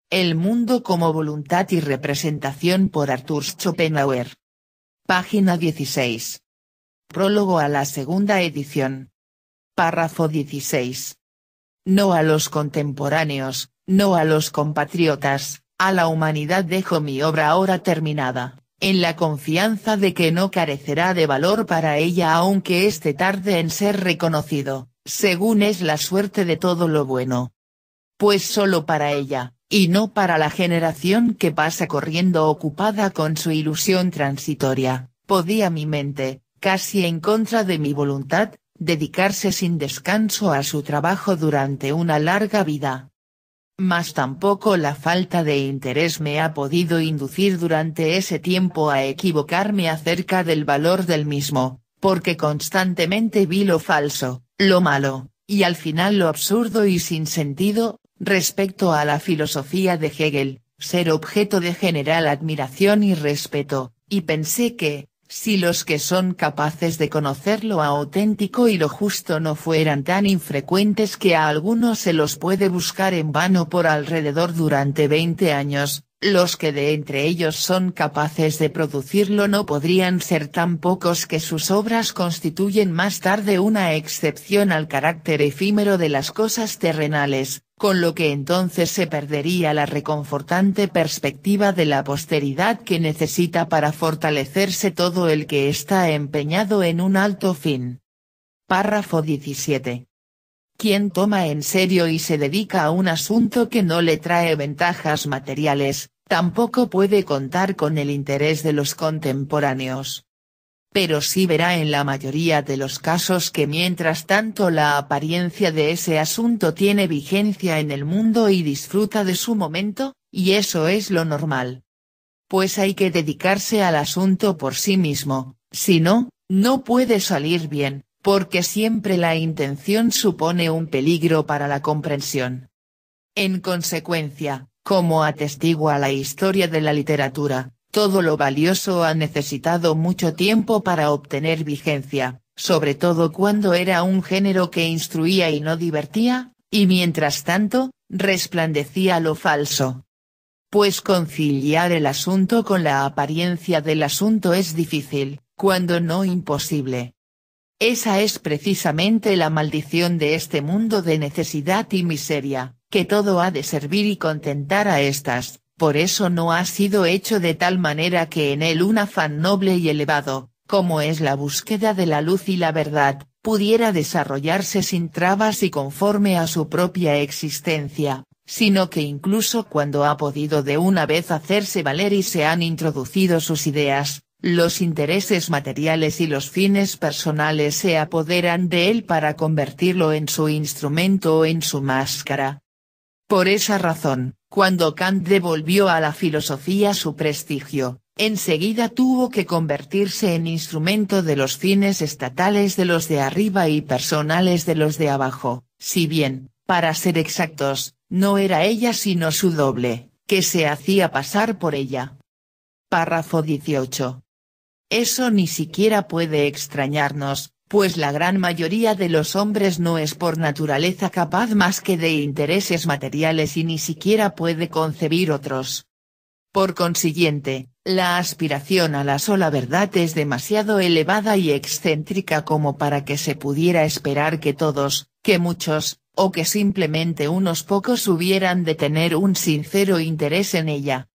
El mundo como voluntad y representación por Arthur Schopenhauer. Página 16. Prólogo a la segunda edición. Párrafo 16. No a los contemporáneos, no a los compatriotas, a la humanidad dejo mi obra ahora terminada, en la confianza de que no carecerá de valor para ella aunque esté tarde en ser reconocido, según es la suerte de todo lo bueno. Pues solo para ella, y no para la generación que pasa corriendo ocupada con su ilusión transitoria, podía mi mente, casi en contra de mi voluntad, dedicarse sin descanso a su trabajo durante una larga vida. Mas tampoco la falta de interés me ha podido inducir durante ese tiempo a equivocarme acerca del valor del mismo, porque constantemente vi lo falso, lo malo, y al final lo absurdo y sin sentido, respecto a la filosofía de Hegel, ser objeto de general admiración y respeto, y pensé que, si los que son capaces de conocer lo auténtico y lo justo no fueran tan infrecuentes que a algunos se los puede buscar en vano por alrededor durante 20 años, los que de entre ellos son capaces de producirlo no podrían ser tan pocos que sus obras constituyen más tarde una excepción al carácter efímero de las cosas terrenales, con lo que entonces se perdería la reconfortante perspectiva de la posteridad que necesita para fortalecerse todo el que está empeñado en un alto fin. Párrafo 17. Quien toma en serio y se dedica a un asunto que no le trae ventajas materiales, tampoco puede contar con el interés de los contemporáneos. Pero sí verá en la mayoría de los casos que mientras tanto la apariencia de ese asunto tiene vigencia en el mundo y disfruta de su momento, y eso es lo normal. Pues hay que dedicarse al asunto por sí mismo, si no, no puede salir bien, porque siempre la intención supone un peligro para la comprensión. En consecuencia, como atestigua la historia de la literatura, todo lo valioso ha necesitado mucho tiempo para obtener vigencia, sobre todo cuando era un género que instruía y no divertía, y mientras tanto, resplandecía lo falso. Pues conciliar el asunto con la apariencia del asunto es difícil, cuando no imposible. Esa es precisamente la maldición de este mundo de necesidad y miseria, que todo ha de servir y contentar a éstas, por eso no ha sido hecho de tal manera que en él un afán noble y elevado, como es la búsqueda de la luz y la verdad, pudiera desarrollarse sin trabas y conforme a su propia existencia, sino que incluso cuando ha podido de una vez hacerse valer y se han introducido sus ideas, los intereses materiales y los fines personales se apoderan de él para convertirlo en su instrumento o en su máscara. Por esa razón, cuando Kant devolvió a la filosofía su prestigio, enseguida tuvo que convertirse en instrumento de los fines estatales de los de arriba y personales de los de abajo, si bien, para ser exactos, no era ella sino su doble, que se hacía pasar por ella. Párrafo 18. Eso ni siquiera puede extrañarnos, pues la gran mayoría de los hombres no es por naturaleza capaz más que de intereses materiales y ni siquiera puede concebir otros. Por consiguiente, la aspiración a la sola verdad es demasiado elevada y excéntrica como para que se pudiera esperar que todos, que muchos, o que simplemente unos pocos hubieran de tener un sincero interés en ella.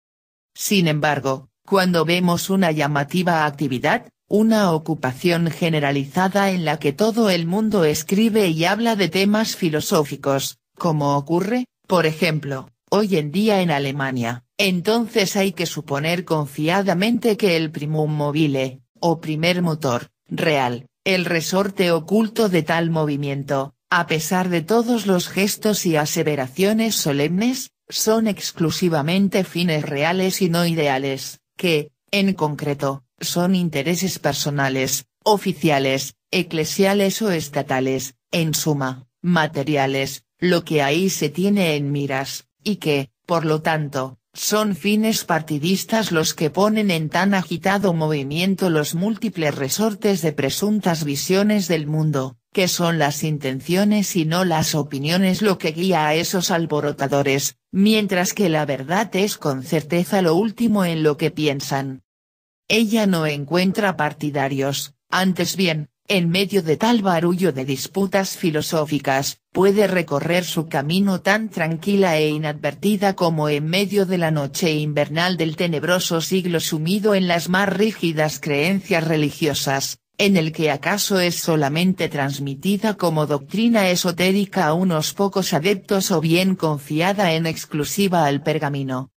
Sin embargo, cuando vemos una llamativa actividad, una ocupación generalizada en la que todo el mundo escribe y habla de temas filosóficos, como ocurre, por ejemplo, hoy en día en Alemania, entonces hay que suponer confiadamente que el primum mobile, o primer motor, real, el resorte oculto de tal movimiento, a pesar de todos los gestos y aseveraciones solemnes, son exclusivamente fines reales y no ideales, que, en concreto, son intereses personales, oficiales, eclesiales o estatales, en suma, materiales, lo que ahí se tiene en miras, y que, por lo tanto, son fines partidistas los que ponen en tan agitado movimiento los múltiples resortes de presuntas visiones del mundo, que son las intenciones y no las opiniones lo que guía a esos alborotadores, mientras que la verdad es con certeza lo último en lo que piensan. Ella no encuentra partidarios, antes bien, en medio de tal barullo de disputas filosóficas, puede recorrer su camino tan tranquila e inadvertida como en medio de la noche invernal del tenebroso siglo sumido en las más rígidas creencias religiosas, en el que acaso es solamente transmitida como doctrina esotérica a unos pocos adeptos o bien confiada en exclusiva al pergamino.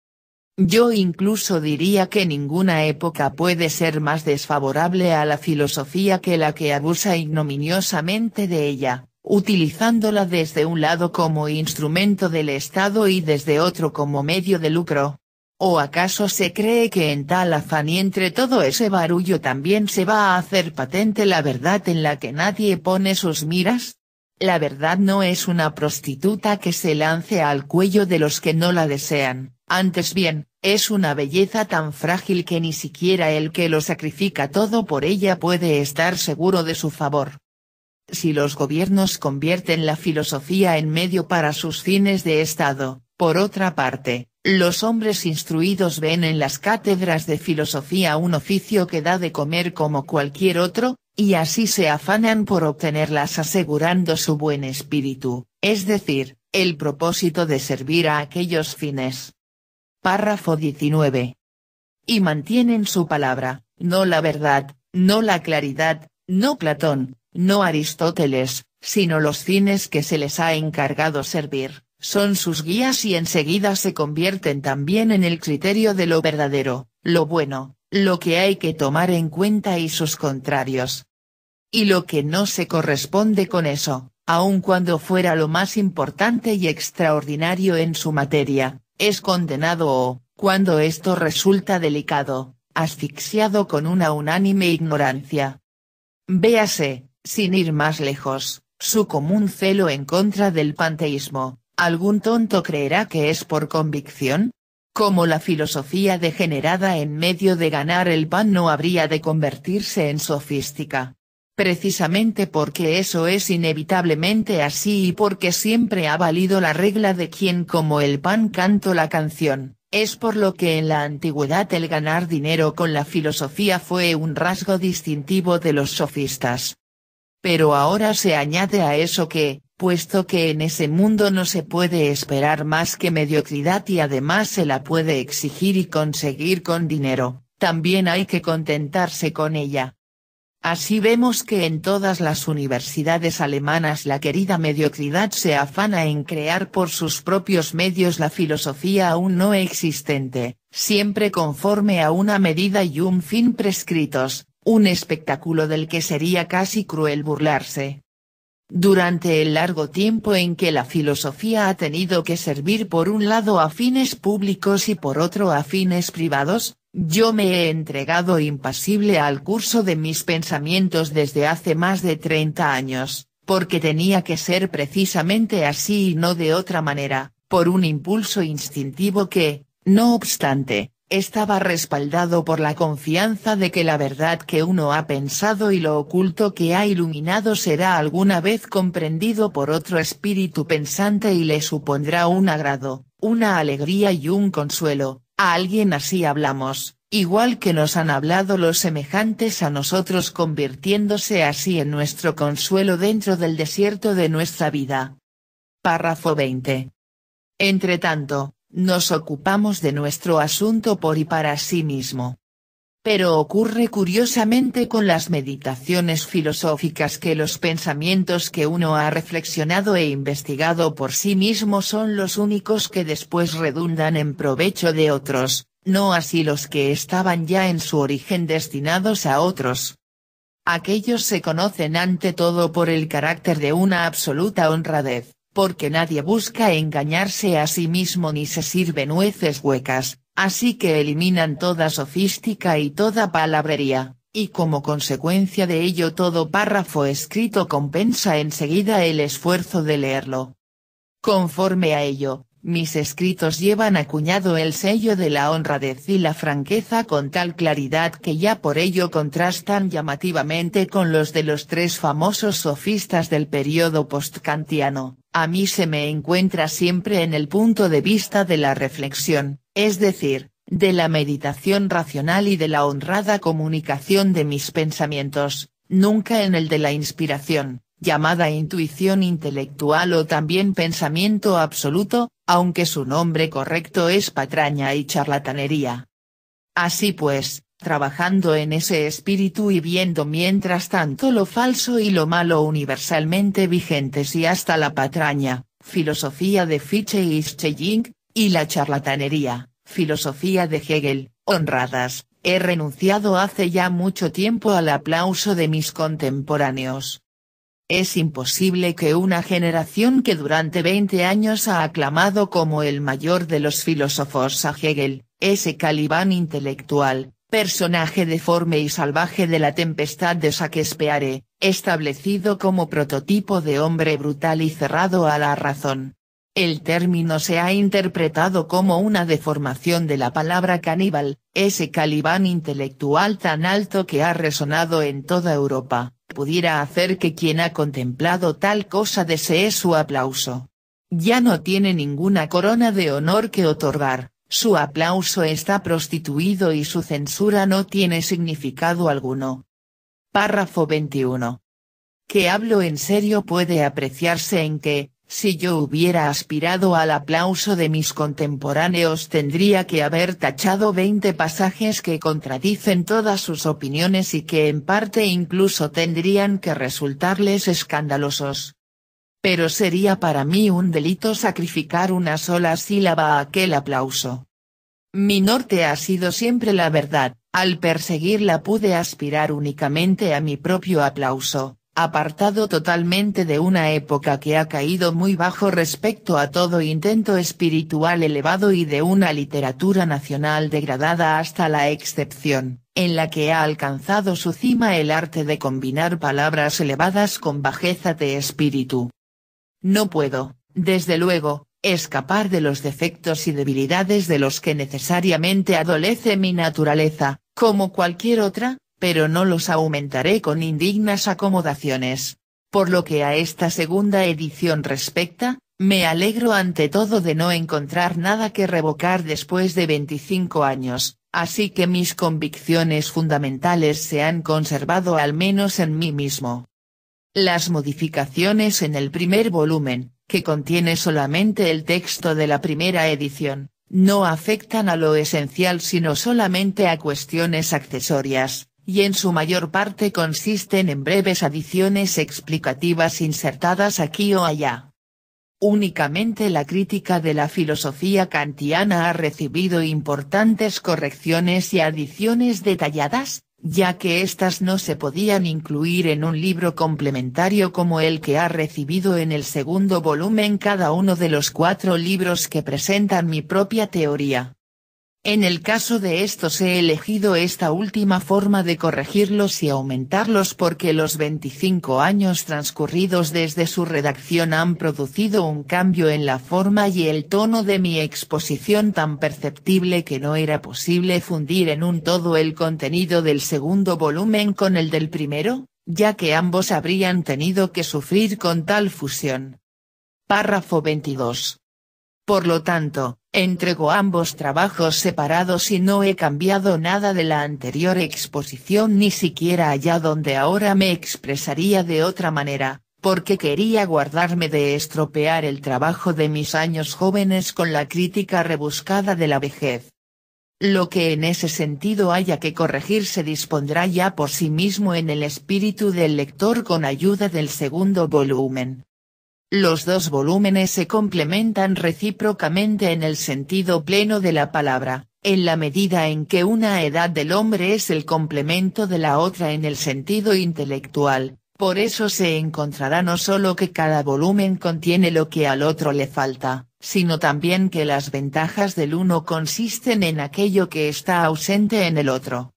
Yo incluso diría que ninguna época puede ser más desfavorable a la filosofía que la que abusa ignominiosamente de ella, utilizándola desde un lado como instrumento del Estado y desde otro como medio de lucro. ¿O acaso se cree que en tal afán y entre todo ese barullo también se va a hacer patente la verdad en la que nadie pone sus miras? La verdad no es una prostituta que se lance al cuello de los que no la desean, antes bien, es una belleza tan frágil que ni siquiera el que lo sacrifica todo por ella puede estar seguro de su favor. Si los gobiernos convierten la filosofía en medio para sus fines de Estado, por otra parte, los hombres instruidos ven en las cátedras de filosofía un oficio que da de comer como cualquier otro, y así se afanan por obtenerlas asegurando su buen espíritu, es decir, el propósito de servir a aquellos fines. Párrafo 19. Y mantienen su palabra, no la verdad, no la claridad, no Platón, no Aristóteles, sino los fines que se les ha encargado servir, son sus guías y enseguida se convierten también en el criterio de lo verdadero, lo bueno, lo que hay que tomar en cuenta y sus contrarios. Y lo que no se corresponde con eso, aun cuando fuera lo más importante y extraordinario en su materia, es condenado o, cuando esto resulta delicado, asfixiado con una unánime ignorancia. Véase, sin ir más lejos, su común celo en contra del panteísmo. ¿Algún tonto creerá que es por convicción? Como la filosofía degenerada en medio de ganar el pan no habría de convertirse en sofística. Precisamente porque eso es inevitablemente así y porque siempre ha valido la regla de quien como el pan canto la canción, es por lo que en la antigüedad el ganar dinero con la filosofía fue un rasgo distintivo de los sofistas. Pero ahora se añade a eso que, puesto que en ese mundo no se puede esperar más que mediocridad y además se la puede exigir y conseguir con dinero, también hay que contentarse con ella. Así vemos que en todas las universidades alemanas la querida mediocridad se afana en crear por sus propios medios la filosofía aún no existente, siempre conforme a una medida y un fin prescritos, un espectáculo del que sería casi cruel burlarse. Durante el largo tiempo en que la filosofía ha tenido que servir por un lado a fines públicos y por otro a fines privados, yo me he entregado impasible al curso de mis pensamientos desde hace más de 30 años, porque tenía que ser precisamente así y no de otra manera, por un impulso instintivo que, no obstante, estaba respaldado por la confianza de que la verdad que uno ha pensado y lo oculto que ha iluminado será alguna vez comprendido por otro espíritu pensante y le supondrá un agrado, una alegría y un consuelo. A alguien así hablamos, igual que nos han hablado los semejantes a nosotros convirtiéndose así en nuestro consuelo dentro del desierto de nuestra vida. Párrafo 20. Entretanto, nos ocupamos de nuestro asunto por y para sí mismo. Pero ocurre curiosamente con las meditaciones filosóficas que los pensamientos que uno ha reflexionado e investigado por sí mismo son los únicos que después redundan en provecho de otros, no así los que estaban ya en su origen destinados a otros. Aquellos se conocen ante todo por el carácter de una absoluta honradez, porque nadie busca engañarse a sí mismo ni se sirve nueces huecas, así que eliminan toda sofística y toda palabrería, y como consecuencia de ello todo párrafo escrito compensa enseguida el esfuerzo de leerlo. Conforme a ello, mis escritos llevan acuñado el sello de la honradez y la franqueza con tal claridad que ya por ello contrastan llamativamente con los de los tres famosos sofistas del período postkantiano, a mí se me encuentra siempre en el punto de vista de la reflexión, es decir, de la meditación racional y de la honrada comunicación de mis pensamientos, nunca en el de la inspiración, llamada intuición intelectual o también pensamiento absoluto, aunque su nombre correcto es patraña y charlatanería. Así pues, trabajando en ese espíritu y viendo mientras tanto lo falso y lo malo universalmente vigentes y hasta la patraña, filosofía de Fichte y Schelling, y la charlatanería, filosofía de Hegel, honradas, he renunciado hace ya mucho tiempo al aplauso de mis contemporáneos. Es imposible que una generación que durante 20 años ha aclamado como el mayor de los filósofos a Hegel, ese Calibán intelectual, personaje deforme y salvaje de La tempestad de Shakespeare, establecido como prototipo de hombre brutal y cerrado a la razón. El término se ha interpretado como una deformación de la palabra caníbal, ese Calibán intelectual tan alto que ha resonado en toda Europa, pudiera hacer que quien ha contemplado tal cosa desee su aplauso. Ya no tiene ninguna corona de honor que otorgar. Su aplauso está prostituido y su censura no tiene significado alguno. Párrafo 21. Que hablo en serio puede apreciarse en que, si yo hubiera aspirado al aplauso de mis contemporáneos tendría que haber tachado 20 pasajes que contradicen todas sus opiniones y que en parte incluso tendrían que resultarles escandalosos. Pero sería para mí un delito sacrificar una sola sílaba a aquel aplauso. Mi norte ha sido siempre la verdad, al perseguirla pude aspirar únicamente a mi propio aplauso, apartado totalmente de una época que ha caído muy bajo respecto a todo intento espiritual elevado y de una literatura nacional degradada hasta la excepción, en la que ha alcanzado su cima el arte de combinar palabras elevadas con bajeza de espíritu. No puedo, desde luego, escapar de los defectos y debilidades de los que necesariamente adolece mi naturaleza, como cualquier otra, pero no los aumentaré con indignas acomodaciones. Por lo que a esta segunda edición respecta, me alegro ante todo de no encontrar nada que revocar después de 25 años, así que mis convicciones fundamentales se han conservado al menos en mí mismo. Las modificaciones en el primer volumen, que contiene solamente el texto de la primera edición, no afectan a lo esencial sino solamente a cuestiones accesorias, y en su mayor parte consisten en breves adiciones explicativas insertadas aquí o allá. Únicamente la crítica de la filosofía kantiana ha recibido importantes correcciones y adiciones detalladas, ya que éstas no se podían incluir en un libro complementario como el que ha recibido en el segundo volumen cada uno de los 4 libros que presentan mi propia teoría. En el caso de estos he elegido esta última forma de corregirlos y aumentarlos porque los 25 años transcurridos desde su redacción han producido un cambio en la forma y el tono de mi exposición tan perceptible que no era posible fundir en un todo el contenido del segundo volumen con el del primero, ya que ambos habrían tenido que sufrir con tal fusión. Párrafo 22. Por lo tanto, entrego ambos trabajos separados y no he cambiado nada de la anterior exposición ni siquiera allá donde ahora me expresaría de otra manera, porque quería guardarme de estropear el trabajo de mis años jóvenes con la crítica rebuscada de la vejez. Lo que en ese sentido haya que corregir se dispondrá ya por sí mismo en el espíritu del lector con ayuda del segundo volumen. Los 2 volúmenes se complementan recíprocamente en el sentido pleno de la palabra, en la medida en que una edad del hombre es el complemento de la otra en el sentido intelectual, por eso se encontrará no solo que cada volumen contiene lo que al otro le falta, sino también que las ventajas del uno consisten en aquello que está ausente en el otro.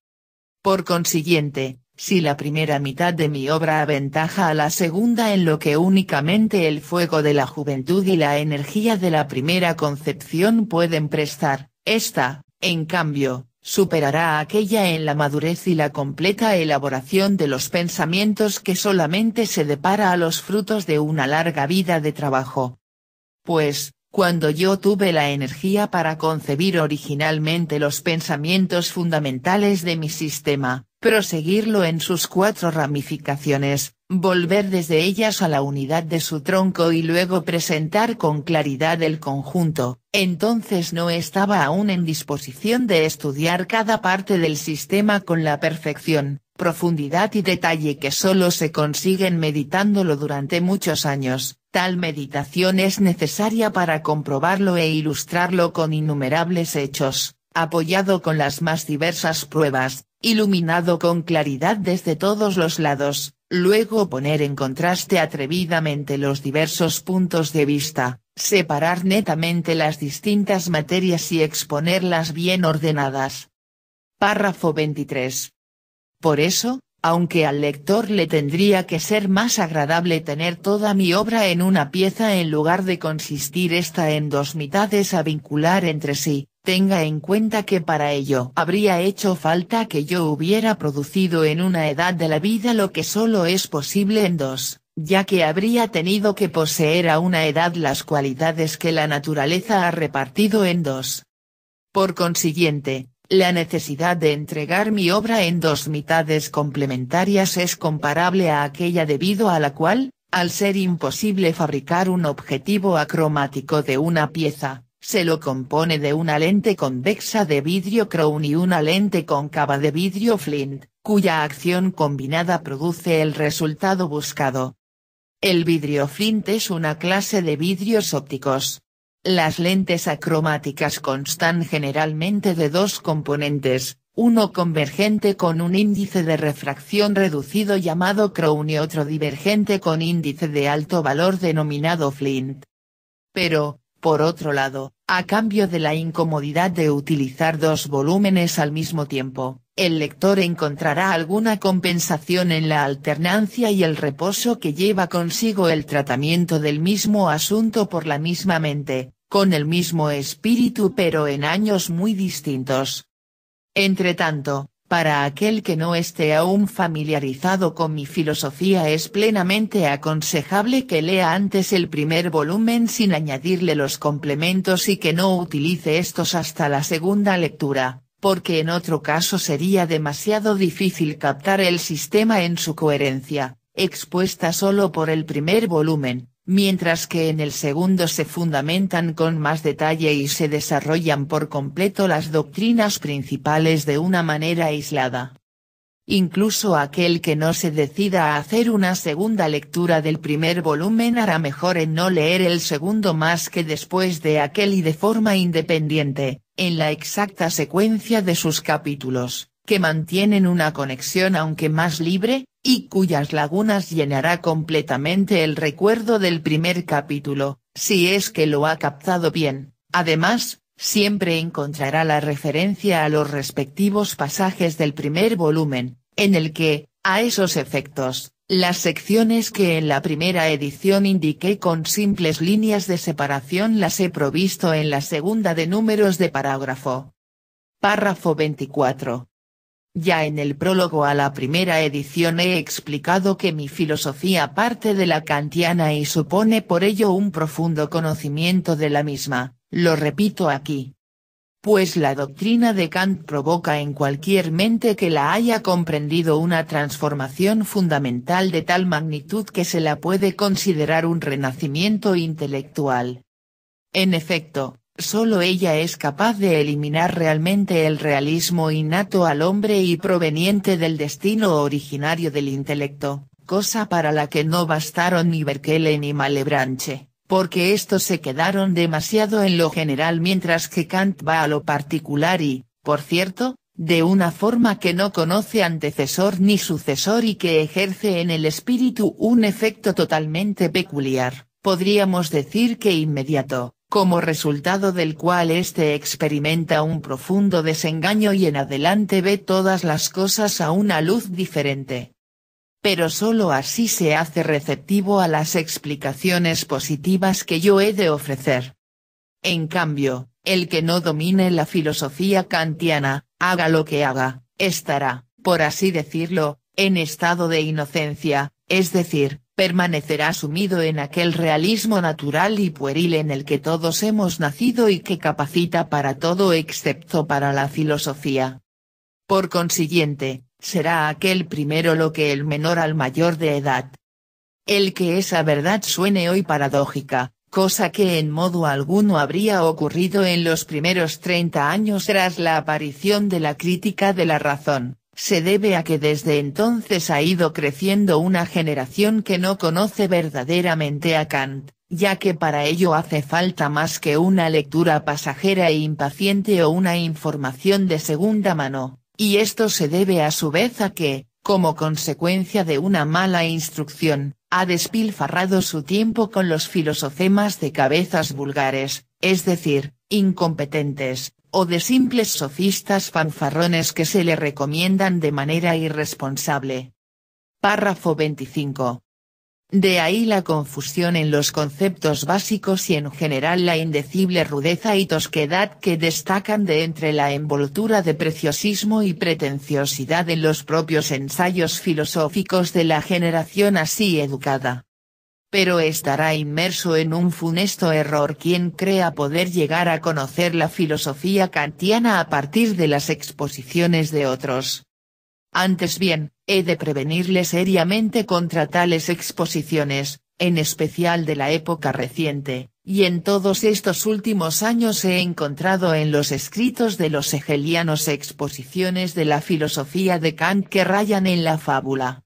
Por consiguiente, si la primera mitad de mi obra aventaja a la segunda en lo que únicamente el fuego de la juventud y la energía de la primera concepción pueden prestar, esta, en cambio, superará a aquella en la madurez y la completa elaboración de los pensamientos que solamente se depara a los frutos de una larga vida de trabajo. Pues, cuando yo tuve la energía para concebir originalmente los pensamientos fundamentales de mi sistema, proseguirlo en sus 4 ramificaciones, volver desde ellas a la unidad de su tronco y luego presentar con claridad el conjunto, entonces no estaba aún en disposición de estudiar cada parte del sistema con la perfección, profundidad y detalle que solo se consiguen meditándolo durante muchos años. Tal meditación es necesaria para comprobarlo e ilustrarlo con innumerables hechos, apoyado con las más diversas pruebas, iluminado con claridad desde todos los lados, luego poner en contraste atrevidamente los diversos puntos de vista, separar netamente las distintas materias y exponerlas bien ordenadas. Párrafo 23. Por eso, aunque al lector le tendría que ser más agradable tener toda mi obra en una pieza en lugar de consistir esta en 2 mitades a vincular entre sí, tenga en cuenta que para ello habría hecho falta que yo hubiera producido en una edad de la vida lo que solo es posible en 2, ya que habría tenido que poseer a una edad las cualidades que la naturaleza ha repartido en 2. Por consiguiente, la necesidad de entregar mi obra en 2 mitades complementarias es comparable a aquella debido a la cual, al ser imposible fabricar un objetivo acromático de una pieza, se lo compone de una lente convexa de vidrio Crown y una lente cóncava de vidrio Flint, cuya acción combinada produce el resultado buscado. El vidrio Flint es una clase de vidrios ópticos. Las lentes acromáticas constan generalmente de 2 componentes, uno convergente con un índice de refracción reducido llamado Crown y otro divergente con índice de alto valor denominado Flint. Pero, por otro lado, a cambio de la incomodidad de utilizar 2 volúmenes al mismo tiempo, el lector encontrará alguna compensación en la alternancia y el reposo que lleva consigo el tratamiento del mismo asunto por la misma mente, con el mismo espíritu pero en años muy distintos. Entretanto, para aquel que no esté aún familiarizado con mi filosofía es plenamente aconsejable que lea antes el primer volumen sin añadirle los complementos y que no utilice estos hasta la segunda lectura, porque en otro caso sería demasiado difícil captar el sistema en su coherencia, expuesta solo por el primer volumen, mientras que en el segundo se fundamentan con más detalle y se desarrollan por completo las doctrinas principales de una manera aislada. Incluso aquel que no se decida a hacer una segunda lectura del primer volumen hará mejor en no leer el segundo más que después de aquel y de forma independiente, en la exacta secuencia de sus capítulos, que mantienen una conexión aunque más libre, y cuyas lagunas llenará completamente el recuerdo del primer capítulo, si es que lo ha captado bien. Además, siempre encontrará la referencia a los respectivos pasajes del primer volumen, en el que, a esos efectos, las secciones que en la primera edición indiqué con simples líneas de separación las he provisto en la segunda de números de parágrafo. Párrafo 24. Ya en el prólogo a la primera edición he explicado que mi filosofía parte de la kantiana y supone por ello un profundo conocimiento de la misma, lo repito aquí. Pues la doctrina de Kant provoca en cualquier mente que la haya comprendido una transformación fundamental de tal magnitud que se la puede considerar un renacimiento intelectual. En efecto, solo ella es capaz de eliminar realmente el realismo innato al hombre y proveniente del destino originario del intelecto, cosa para la que no bastaron ni Berkeley ni Malebranche, porque estos se quedaron demasiado en lo general mientras que Kant va a lo particular y, por cierto, de una forma que no conoce antecesor ni sucesor y que ejerce en el espíritu un efecto totalmente peculiar, podríamos decir que inmediato, como resultado del cual éste experimenta un profundo desengaño y en adelante ve todas las cosas a una luz diferente. Pero solo así se hace receptivo a las explicaciones positivas que yo he de ofrecer. En cambio, El que no domine la filosofía kantiana, haga lo que haga, estará, por así decirlo, en estado de inocencia, es decir, permanecerá sumido en aquel realismo natural y pueril en el que todos hemos nacido y que capacita para todo excepto para la filosofía. Por consiguiente, será aquel primero lo que el menor al mayor de edad. El que esa verdad suene hoy paradójica, cosa que en modo alguno habría ocurrido en los primeros 30 años tras la aparición de la crítica de la razón, se debe a que desde entonces ha ido creciendo una generación que no conoce verdaderamente a Kant, ya que para ello hace falta más que una lectura pasajera e impaciente o una información de segunda mano, y esto se debe a su vez a que, como consecuencia de una mala instrucción, ha despilfarrado su tiempo con los filosofemas de cabezas vulgares, es decir, incompetentes, o de simples sofistas fanfarrones que se le recomiendan de manera irresponsable. Párrafo 25. De ahí la confusión en los conceptos básicos y en general la indecible rudeza y tosquedad que destacan de entre la envoltura de preciosismo y pretenciosidad en los propios ensayos filosóficos de la generación así educada. Pero estará inmerso en un funesto error quien crea poder llegar a conocer la filosofía kantiana a partir de las exposiciones de otros. Antes bien, he de prevenirle seriamente contra tales exposiciones, en especial de la época reciente, y en todos estos últimos años he encontrado en los escritos de los hegelianos exposiciones de la filosofía de Kant que rayan en la fábula.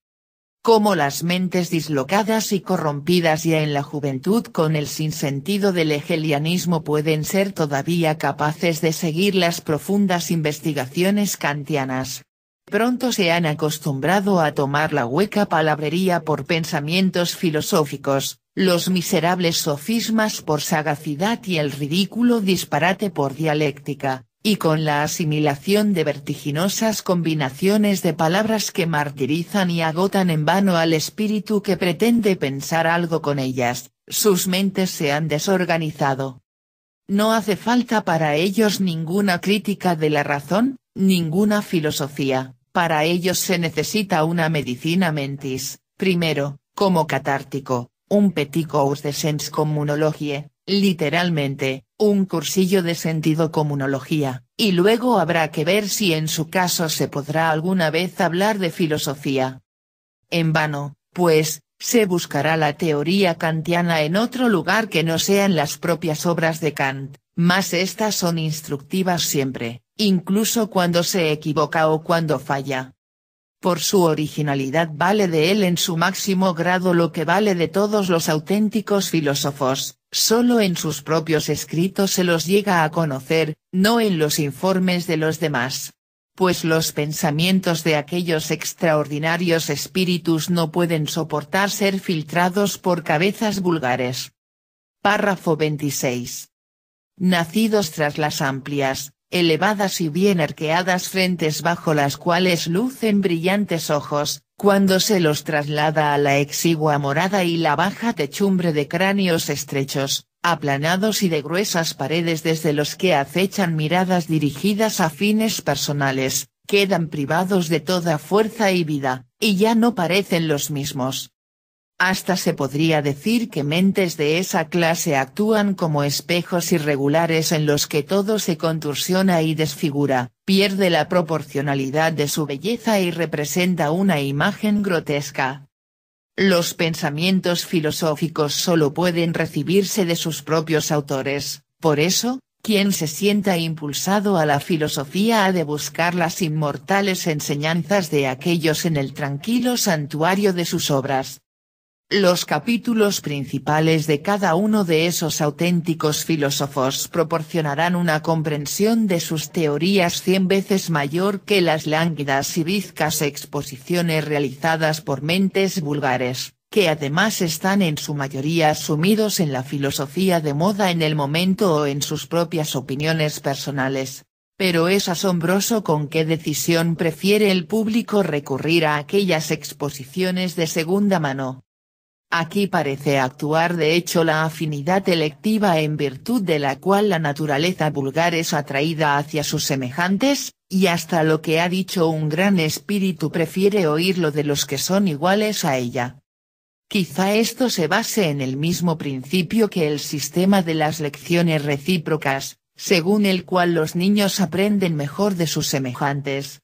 Como las mentes dislocadas y corrompidas ya en la juventud con el sinsentido del hegelianismo pueden ser todavía capaces de seguir las profundas investigaciones kantianas. Pronto se han acostumbrado a tomar la hueca palabrería por pensamientos filosóficos, los miserables sofismas por sagacidad y el ridículo disparate por dialéctica, y con la asimilación de vertiginosas combinaciones de palabras que martirizan y agotan en vano al espíritu que pretende pensar algo con ellas, sus mentes se han desorganizado. No hace falta para ellos ninguna crítica de la razón, ninguna filosofía. Para ellos se necesita una medicina mentis, primero, como catártico, un petit cours de sens communologie, literalmente, un cursillo de sentido comunología, y luego habrá que ver si en su caso se podrá alguna vez hablar de filosofía. En vano, pues, se buscará la teoría kantiana en otro lugar que no sean las propias obras de Kant, mas estas son instructivas siempre, incluso cuando se equivoca o cuando falla. Por su originalidad vale de él en su máximo grado lo que vale de todos los auténticos filósofos, solo en sus propios escritos se los llega a conocer, no en los informes de los demás. Pues los pensamientos de aquellos extraordinarios espíritus no pueden soportar ser filtrados por cabezas vulgares. Párrafo 26. Nacidos tras las amplias, elevadas y bien arqueadas frentes bajo las cuales lucen brillantes ojos, cuando se los traslada a la exigua morada y la baja techumbre de cráneos estrechos, aplanados y de gruesas paredes desde los que acechan miradas dirigidas a fines personales, quedan privados de toda fuerza y vida, y ya no parecen los mismos. Hasta se podría decir que mentes de esa clase actúan como espejos irregulares en los que todo se contorsiona y desfigura, pierde la proporcionalidad de su belleza y representa una imagen grotesca. Los pensamientos filosóficos solo pueden recibirse de sus propios autores, por eso, quien se sienta impulsado a la filosofía ha de buscar las inmortales enseñanzas de aquellos en el tranquilo santuario de sus obras. Los capítulos principales de cada uno de esos auténticos filósofos proporcionarán una comprensión de sus teorías 100 veces mayor que las lánguidas y bizcas exposiciones realizadas por mentes vulgares, que además están en su mayoría sumidos en la filosofía de moda en el momento o en sus propias opiniones personales. Pero es asombroso con qué decisión prefiere el público recurrir a aquellas exposiciones de segunda mano. Aquí parece actuar de hecho la afinidad electiva en virtud de la cual la naturaleza vulgar es atraída hacia sus semejantes, y hasta lo que ha dicho un gran espíritu prefiere oírlo de los que son iguales a ella. Quizá esto se base en el mismo principio que el sistema de las lecciones recíprocas, según el cual los niños aprenden mejor de sus semejantes.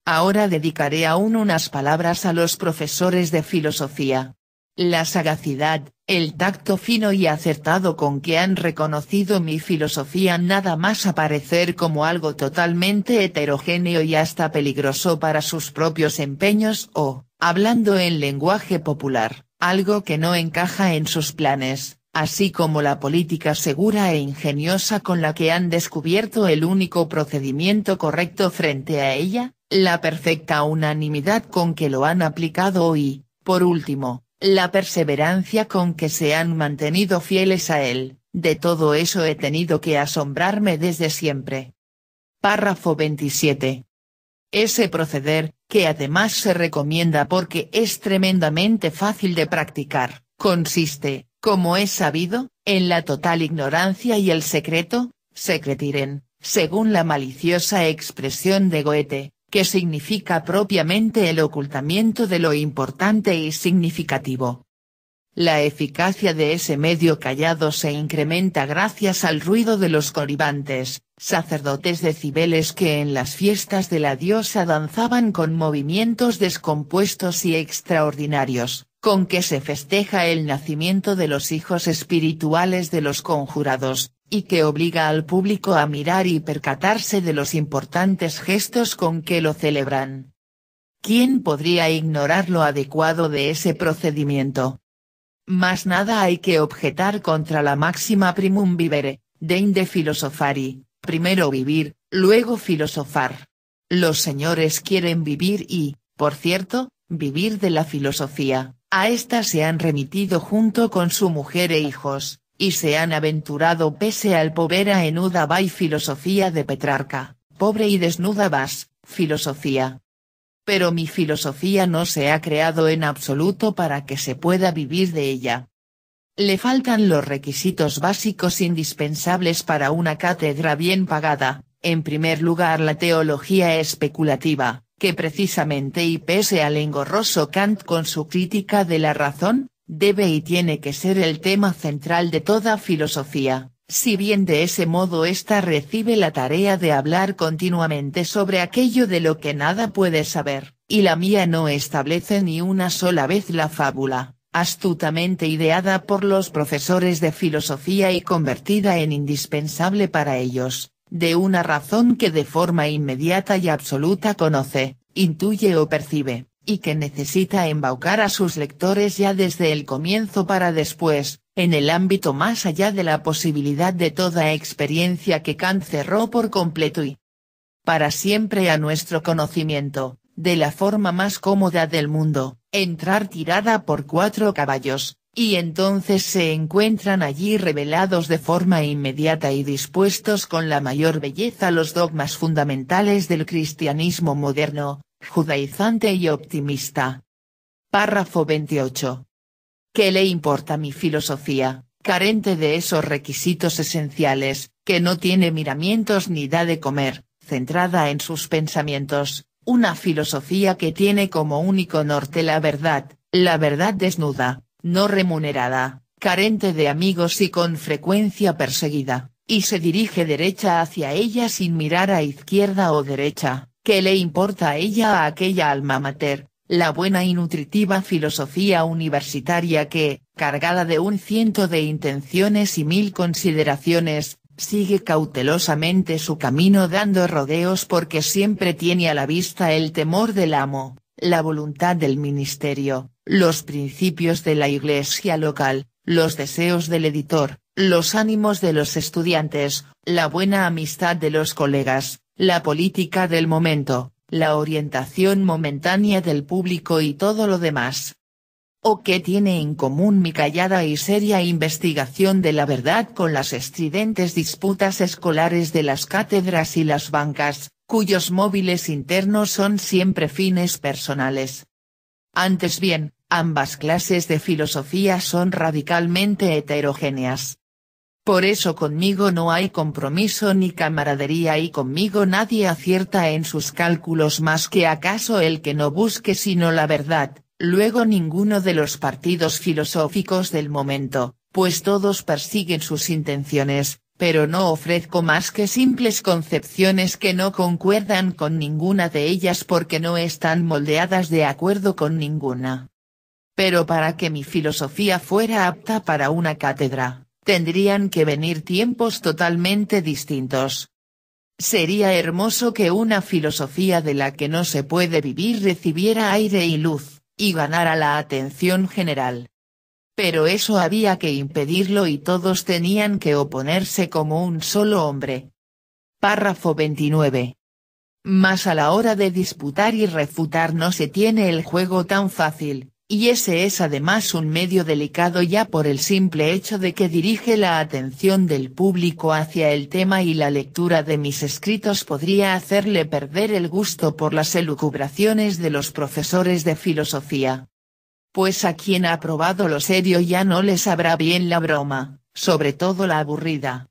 Ahora dedicaré aún unas palabras a los profesores de filosofía. La sagacidad, el tacto fino y acertado con que han reconocido mi filosofía nada más aparecer como algo totalmente heterogéneo y hasta peligroso para sus propios empeños o, hablando en lenguaje popular, algo que no encaja en sus planes, así como la política segura e ingeniosa con la que han descubierto el único procedimiento correcto frente a ella, la perfecta unanimidad con que lo han aplicado y, por último, la perseverancia con que se han mantenido fieles a él, de todo eso he tenido que asombrarme desde siempre. Párrafo 27. Ese proceder, que además se recomienda porque es tremendamente fácil de practicar, consiste, como es sabido, en la total ignorancia y el secreto, secretiren, según la maliciosa expresión de Goethe, que significa propiamente el ocultamiento de lo importante y significativo. La eficacia de ese medio callado se incrementa gracias al ruido de los coribantes, sacerdotes de Cibeles que en las fiestas de la diosa danzaban con movimientos descompuestos y extraordinarios, con que se festeja el nacimiento de los hijos espirituales de los conjurados, y que obliga al público a mirar y percatarse de los importantes gestos con que lo celebran. ¿Quién podría ignorar lo adecuado de ese procedimiento? Mas nada hay que objetar contra la máxima primum vivere, deinde philosophari, primero vivir, luego filosofar. Los señores quieren vivir y, por cierto, vivir de la filosofía, a esta se han remitido junto con su mujer e hijos, y se han aventurado pese al povera enuda vai filosofía de Petrarca, pobre y desnuda vas, filosofía. Pero mi filosofía no se ha creado en absoluto para que se pueda vivir de ella. Le faltan los requisitos básicos indispensables para una cátedra bien pagada, en primer lugar la teología especulativa, que precisamente y pese al engorroso Kant con su crítica de la razón, debe y tiene que ser el tema central de toda filosofía, si bien de ese modo ésta recibe la tarea de hablar continuamente sobre aquello de lo que nada puede saber, y la mía no establece ni una sola vez la fábula, astutamente ideada por los profesores de filosofía y convertida en indispensable para ellos, de una razón que de forma inmediata y absoluta conoce, intuye o percibe, y que necesita embaucar a sus lectores ya desde el comienzo para después, en el ámbito más allá de la posibilidad de toda experiencia que Kant cerró por completo y para siempre a nuestro conocimiento, de la forma más cómoda del mundo, entrar tirada por 4 caballos, y entonces se encuentran allí revelados de forma inmediata y dispuestos con la mayor belleza los dogmas fundamentales del cristianismo moderno, judaizante y optimista. Párrafo 28. ¿Qué le importa mi filosofía, carente de esos requisitos esenciales, que no tiene miramientos ni da de comer, centrada en sus pensamientos, una filosofía que tiene como único norte la verdad desnuda, no remunerada, carente de amigos y con frecuencia perseguida, y se dirige derecha hacia ella sin mirar a izquierda o derecha? ¿Qué le importa a ella a aquella alma mater, la buena y nutritiva filosofía universitaria que, cargada de un ciento de intenciones y 1000 consideraciones, sigue cautelosamente su camino dando rodeos porque siempre tiene a la vista el temor del amo, la voluntad del ministerio, los principios de la iglesia local, los deseos del editor, los ánimos de los estudiantes, la buena amistad de los colegas, la política del momento, la orientación momentánea del público y todo lo demás? ¿O qué tiene en común mi callada y seria investigación de la verdad con las estridentes disputas escolares de las cátedras y las bancas, cuyos móviles internos son siempre fines personales? Antes bien, Ambas clases de filosofía son radicalmente heterogéneas. Por eso conmigo no hay compromiso ni camaradería y conmigo nadie acierta en sus cálculos más que acaso el que no busque sino la verdad, luego ninguno de los partidos filosóficos del momento, pues todos persiguen sus intenciones, pero no ofrezco más que simples concepciones que no concuerdan con ninguna de ellas porque no están moldeadas de acuerdo con ninguna. Pero para que mi filosofía fuera apta para una cátedra, tendrían que venir tiempos totalmente distintos. Sería hermoso que una filosofía de la que no se puede vivir recibiera aire y luz, y ganara la atención general. Pero eso había que impedirlo y todos tenían que oponerse como un solo hombre. Párrafo 29. Mas a la hora de disputar y refutar no se tiene el juego tan fácil. Y ese es además un medio delicado ya por el simple hecho de que dirige la atención del público hacia el tema y la lectura de mis escritos podría hacerle perder el gusto por las elucubraciones de los profesores de filosofía. Pues a quien ha probado lo serio ya no le sabrá bien la broma, sobre todo la aburrida.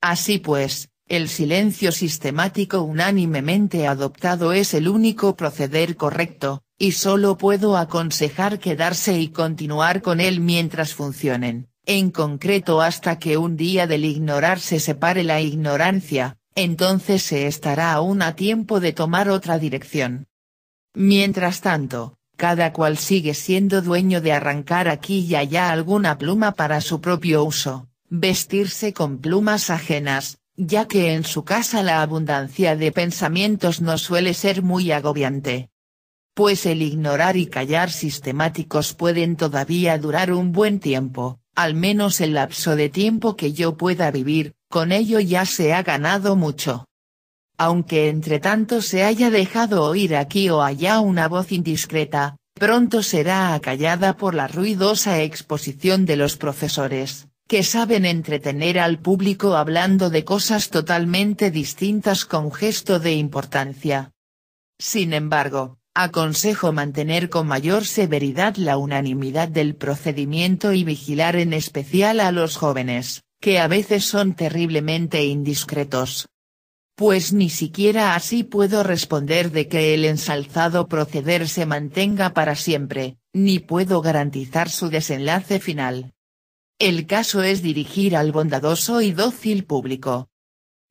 Así pues, el silencio sistemático unánimemente adoptado es el único proceder correcto, y solo puedo aconsejar quedarse y continuar con él mientras funcionen, en concreto hasta que un día del ignorar se separe la ignorancia, entonces se estará aún a tiempo de tomar otra dirección. Mientras tanto, cada cual sigue siendo dueño de arrancar aquí y allá alguna pluma para su propio uso, vestirse con plumas ajenas, ya que en su casa la abundancia de pensamientos no suele ser muy agobiante. Pues el ignorar y callar sistemáticos pueden todavía durar un buen tiempo, al menos el lapso de tiempo que yo pueda vivir, con ello ya se ha ganado mucho. Aunque entre tanto se haya dejado oír aquí o allá una voz indiscreta, pronto será acallada por la ruidosa exposición de los profesores, que saben entretener al público hablando de cosas totalmente distintas con gesto de importancia. Sin embargo, aconsejo mantener con mayor severidad la unanimidad del procedimiento y vigilar en especial a los jóvenes, que a veces son terriblemente indiscretos. Pues ni siquiera así puedo responder de que el ensalzado proceder se mantenga para siempre, ni puedo garantizar su desenlace final. El caso es dirigir al bondadoso y dócil público.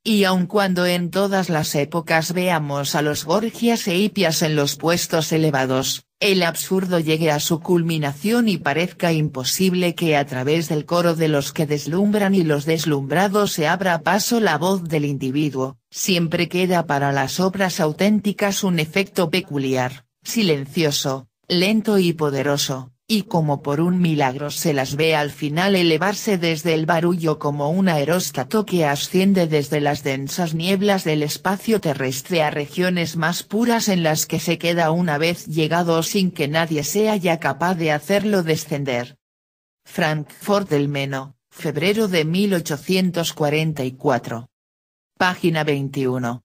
Y aun cuando en todas las épocas veamos a los Gorgias e Hipias en los puestos elevados, el absurdo llegue a su culminación y parezca imposible que a través del coro de los que deslumbran y los deslumbrados se abra paso la voz del individuo, siempre queda para las obras auténticas un efecto peculiar, silencioso, lento y poderoso, y como por un milagro se las ve al final elevarse desde el barullo como un aeróstato que asciende desde las densas nieblas del espacio terrestre a regiones más puras en las que se queda una vez llegado sin que nadie sea ya capaz de hacerlo descender. Francfort del Meno, febrero de 1844. Página 21.